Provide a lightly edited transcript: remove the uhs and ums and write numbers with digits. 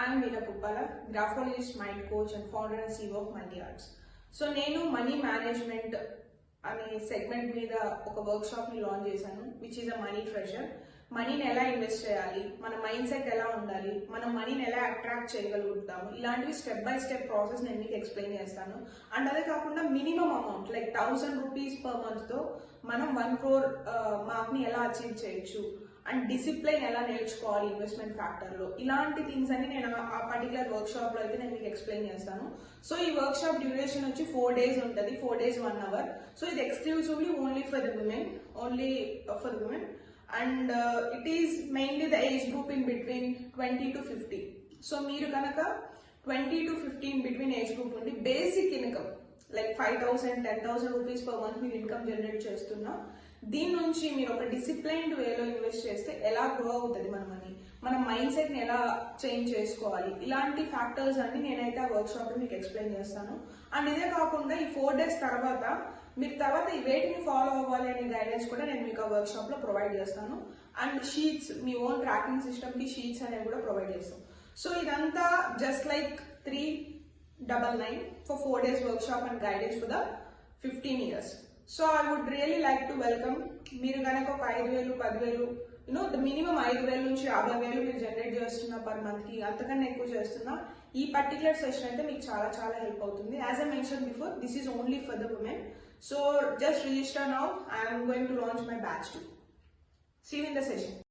I'm Veera Puppala, graphologist, mind coach, and founder and CEO of Money Arts. So నేను money management అనే segment మీద ఒక work shop ని launch చేశాను, which is a money treasure. మనీని ఎలా invest చేయాలి, మన మైండ్ సెట్ ఎలా ఉండాలి, మనం మనీని ఎలా అట్రాక్ట్ చేయగలుగుతాము, ఇలాంటివి స్టెప్ బై స్టెప్ ప్రాసెస్ నేను మీకు ఎక్స్ప్లెయిన్ చేస్తాను. అండ్ అదే కాకుండా minimum amount like 1000 rupees per month తో మనం 1 crore మార్క్ ని ఎలా అచీవ్ చేయొచ్చు, అండ్ డిసిప్లైన్ ఎలా నేర్చుకోవాలి ఇన్వెస్ట్మెంట్ ఫ్యాక్టర్ లో, ఇలాంటి థింగ్స్ అన్ని నేను ఆ పర్టికులర్ వర్క్ షాప్ లో అయితే నేను మీకు ఎక్స్ప్లెయిన్ చేస్తాను. సో ఈ వర్క్ షాప్ డ్యూరేషన్ వచ్చి 4 days ఉంటుంది, 4 days 1 hour. సో ఇది exclusively only for the women, and it is mainly the age group in between 20 to 50. So మీరు కనుక 20 to 15 బిట్వీన్ ఏజ్ గ్రూప్ ఉండి basic income like 5,000 10,000 rupees per month మీరు income generate చేస్తున్నా, దీని నుంచి మీరు ఒక డిసిప్లైన్డ్ వేలో ఇన్వెస్ట్ చేస్తే ఎలా గ్రో అవుతుంది మన మనీ, మన మైండ్ సెట్ ని ఎలా చేంజ్ చేసుకోవాలి, ఇలాంటి ఫ్యాక్టర్స్ అన్ని నేనైతే ఆ వర్క్ షాప్ లో మీకు ఎక్స్ప్లెయిన్ చేస్తాను. అండ్ ఇదే కాకుండా ఈ 4 days తర్వాత మీరు తర్వాత ఈ వేటిని ఫాలో అవ్వాలి అనే గైడెన్స్ కూడా నేను మీకు ఆ వర్క్ షాప్ లో ప్రొవైడ్ చేస్తాను. And sheets, me own tracking system కి షీట్స్ అనేవి కూడా ప్రొవైడ్ చేస్తాం. సో ఇదంతా just like 399 for 4 days workshop and guidance for the 15 years. So I would really like to welcome, మీరు కనుక ఒక 5,000 10,000 ద మినిమం 5,000 నుంచి 50,000 మీరు జనరేట్ చేస్తున్నా పర్ మంత్ కి, అంతకన్నా ఎక్కువ చేస్తున్నా, ఈ పర్టికులర్ సెషన్ అయితే మీకు చాలా చాలా హెల్ప్ అవుతుంది. As I mention before, this is only for the women. So just register now, I'm going to launch my batch two. See you in the session.